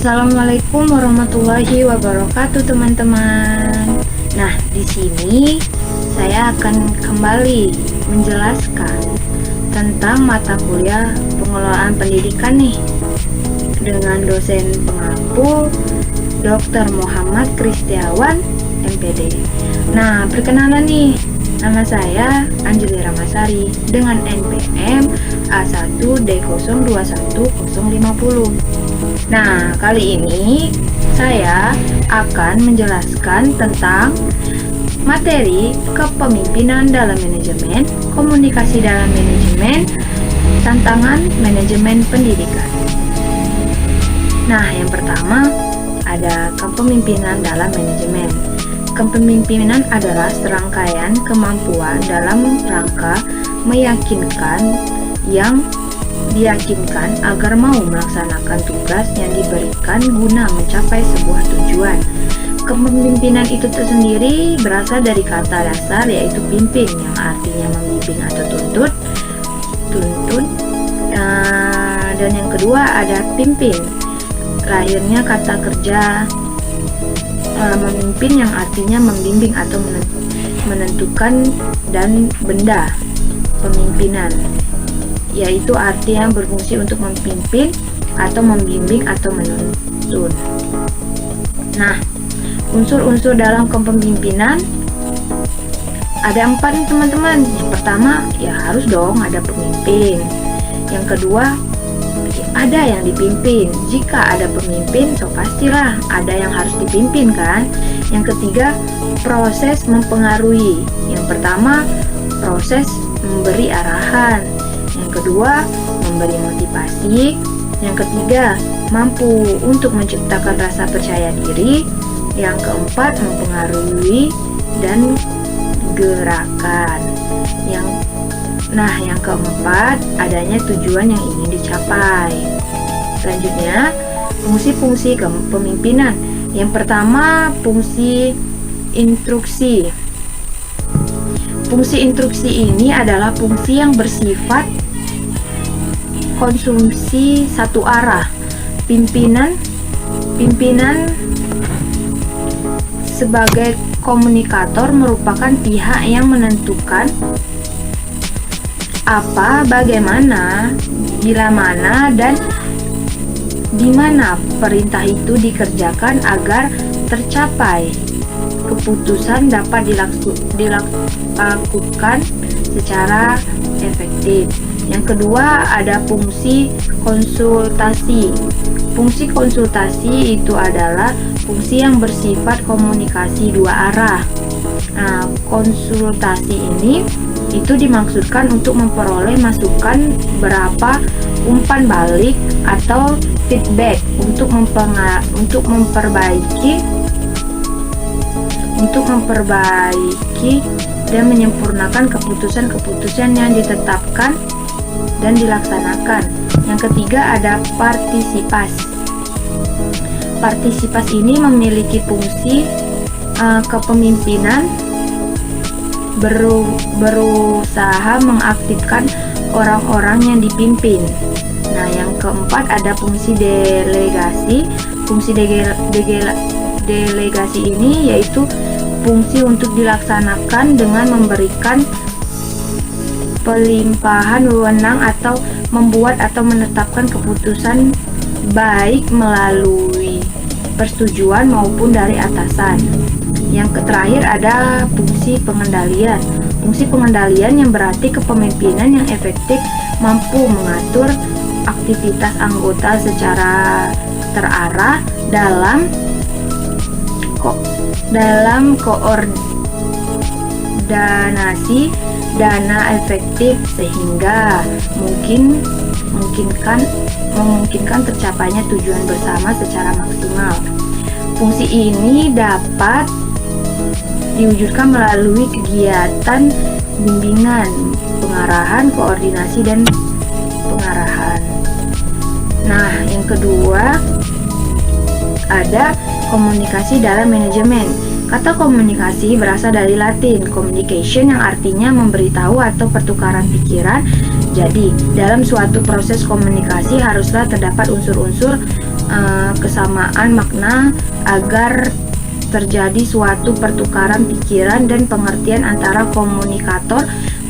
Assalamualaikum warahmatullahi wabarakatuh, teman-teman. Nah, di sini saya akan kembali menjelaskan tentang mata kuliah pengelolaan pendidikan nih dengan dosen pengampu Dr. Muhammad Kristiawan, MPD. Nah, perkenalan nih, nama saya Anjeli Ramasari dengan NPM A1D021050. Nah, kali ini saya akan menjelaskan tentang materi kepemimpinan dalam manajemen, komunikasi dalam manajemen, tantangan manajemen pendidikan. Nah, yang pertama ada kepemimpinan dalam manajemen. Kepemimpinan adalah serangkaian kemampuan dalam rangka meyakinkan yang diyakinkan agar mau melaksanakan tugas yang diberikan guna mencapai sebuah tujuan. Kepemimpinan itu tersendiri berasal dari kata dasar yaitu pimpin, yang artinya membimbing atau tuntun. Dan yang kedua ada pimpin, lahirnya kata kerja memimpin, yang artinya membimbing atau menentukan dan benda pemimpinan, yaitu arti yang berfungsi untuk memimpin atau membimbing atau menuntun. Nah, unsur-unsur dalam kepemimpinan ada 4 nih, teman-teman. Yang pertama, ya harus dong ada pemimpin. Yang kedua, ada yang dipimpin. Jika ada pemimpin, so pastilah ada yang harus dipimpin kan. Yang ketiga, proses mempengaruhi. Yang pertama, proses memberi arahan. Yang kedua, memberi motivasi. Yang ketiga, mampu untuk menciptakan rasa percaya diri. Yang keempat, mempengaruhi dan gerakan. Yang keempat, adanya tujuan yang ingin dicapai. Selanjutnya, fungsi-fungsi kepemimpinan. Yang pertama, fungsi instruksi. Fungsi instruksi ini adalah fungsi yang bersifat konsumsi satu arah. Pimpinan sebagai komunikator merupakan pihak yang menentukan apa, bagaimana, bila mana, dan di mana perintah itu dikerjakan agar tercapai. Keputusan dapat dilakukan secara efektif. Yang kedua ada fungsi konsultasi. Fungsi konsultasi itu adalah fungsi yang bersifat komunikasi dua arah. Nah, konsultasi ini itu dimaksudkan untuk memperoleh masukan berapa umpan balik atau feedback untuk memperbaiki dan menyempurnakan keputusan-keputusan yang ditetapkan dan dilaksanakan. Yang ketiga ada partisipasi. Partisipasi ini memiliki fungsi kepemimpinan berusaha mengaktifkan orang-orang yang dipimpin. Nah, yang keempat ada fungsi delegasi. Fungsi delegasi ini yaitu fungsi untuk dilaksanakan dengan memberikan pelimpahan wewenang atau membuat atau menetapkan keputusan baik melalui persetujuan maupun dari atasan. Yang terakhir ada fungsi pengendalian. Fungsi pengendalian yang berarti kepemimpinan yang efektif mampu mengatur aktivitas anggota secara terarah dalam koordinasi dana efektif sehingga memungkinkan tercapainya tujuan bersama secara maksimal. Fungsi ini dapat diwujudkan melalui kegiatan bimbingan, pengarahan, koordinasi, dan pengarahan. Nah, yang kedua ada komunikasi dalam manajemen. Kata komunikasi berasal dari Latin communication yang artinya memberitahu atau pertukaran pikiran. Jadi, dalam suatu proses komunikasi haruslah terdapat unsur-unsur kesamaan makna agar terjadi suatu pertukaran pikiran dan pengertian antara komunikator,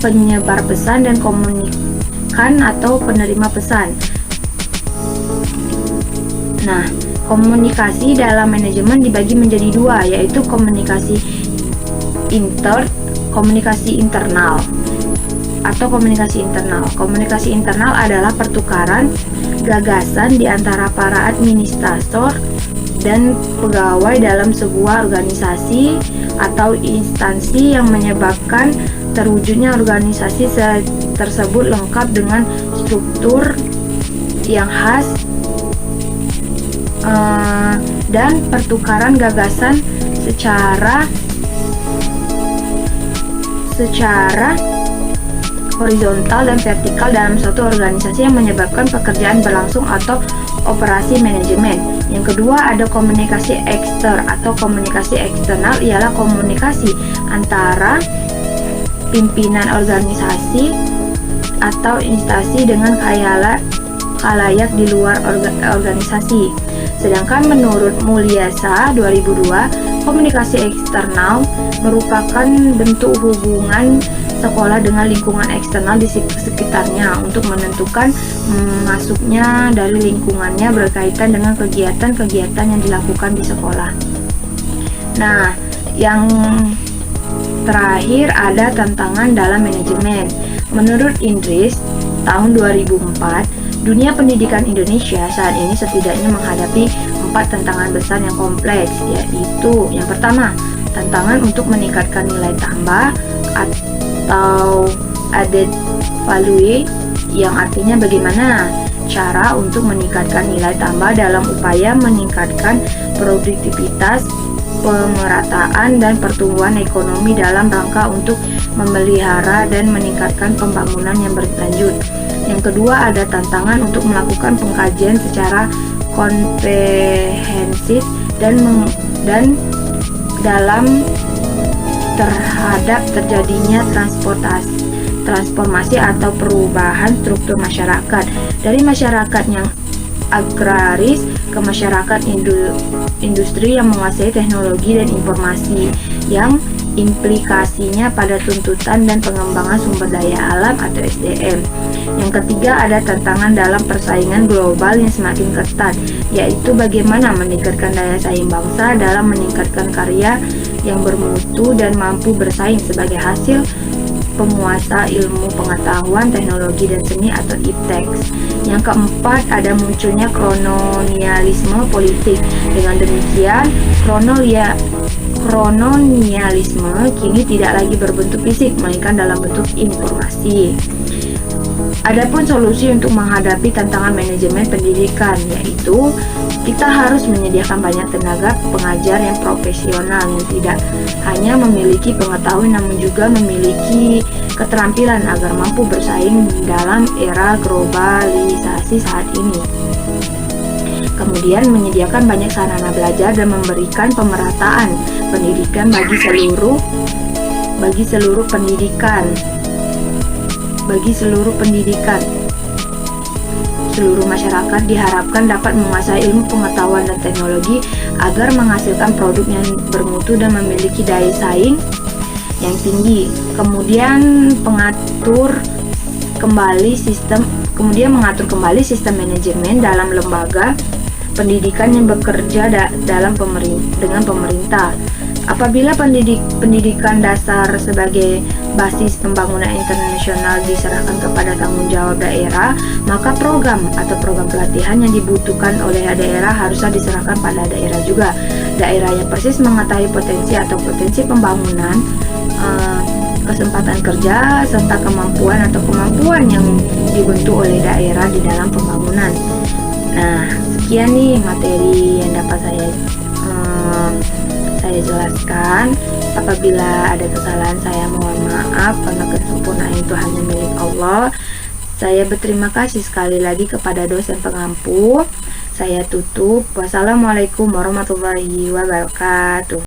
penyebar pesan, dan komunikan atau penerima pesan. Nah, komunikasi dalam manajemen dibagi menjadi dua, yaitu komunikasi internal atau komunikasi internal. Komunikasi internal adalah pertukaran gagasan di antara para administrator dan pegawai dalam sebuah organisasi atau instansi yang menyebabkan terwujudnya organisasi tersebut lengkap dengan struktur yang khas dan pertukaran gagasan secara horizontal dan vertikal dalam suatu organisasi yang menyebabkan pekerjaan berlangsung atau operasi manajemen. Yang kedua ada komunikasi ekster atau komunikasi eksternal, ialah komunikasi antara pimpinan organisasi atau instansi dengan khalayak di luar organisasi. Sedangkan menurut Mulyasa 2002, komunikasi eksternal merupakan bentuk hubungan sekolah dengan lingkungan eksternal di sekitarnya untuk menentukan masuknya dari lingkungannya berkaitan dengan kegiatan-kegiatan yang dilakukan di sekolah. Nah, yang terakhir ada tantangan dalam manajemen. Menurut Indris, tahun 2004, dunia pendidikan Indonesia saat ini setidaknya menghadapi 4 tantangan besar yang kompleks, yaitu yang pertama, tantangan untuk meningkatkan nilai tambah atau added value, yang artinya bagaimana cara untuk meningkatkan nilai tambah dalam upaya meningkatkan produktivitas, pemerataan, dan pertumbuhan ekonomi dalam rangka untuk memelihara dan meningkatkan pembangunan yang berlanjut. Yang kedua ada tantangan untuk melakukan pengkajian secara komprehensif dan dalam terhadap terjadinya transformasi atau perubahan struktur masyarakat dari masyarakat yang agraris ke masyarakat industri yang menguasai teknologi dan informasi, yang implikasinya pada tuntutan dan pengembangan sumber daya alam atau SDM. Yang ketiga ada tantangan dalam persaingan global yang semakin ketat, yaitu bagaimana meningkatkan daya saing bangsa dalam meningkatkan karya yang bermutu dan mampu bersaing sebagai hasil penguasa ilmu pengetahuan, teknologi, dan seni atau iptek. Yang keempat ada munculnya kolonialisme politik. Dengan demikian, kolonialisme kini tidak lagi berbentuk fisik, melainkan dalam bentuk informasi. Adapun solusi untuk menghadapi tantangan manajemen pendidikan, yaitu kita harus menyediakan banyak tenaga pengajar yang profesional yang tidak hanya memiliki pengetahuan namun juga memiliki keterampilan agar mampu bersaing dalam era globalisasi saat ini. Kemudian menyediakan banyak sarana belajar dan memberikan pemerataan pendidikan bagi seluruh pendidikan. Seluruh masyarakat diharapkan dapat menguasai ilmu pengetahuan dan teknologi agar menghasilkan produk yang bermutu dan memiliki daya saing yang tinggi. Kemudian mengatur kembali sistem manajemen dalam lembaga pendidikan yang bekerja dengan pemerintah. Apabila pendidikan dasar sebagai basis pembangunan internasional diserahkan kepada tanggung jawab daerah, maka program pelatihan yang dibutuhkan oleh daerah harusnya diserahkan pada daerah juga. Daerah yang persis mengetahui potensi pembangunan, kesempatan kerja, serta kemampuan yang dibentuk oleh daerah di dalam pembangunan. Nah, sekian nih materi yang dapat saya jelaskan. Apabila ada kesalahan, saya mohon maaf, karena kesempurnaan itu hanya milik Allah. Saya berterima kasih sekali lagi kepada dosen pengampu. Saya tutup. Wassalamualaikum warahmatullahi wabarakatuh.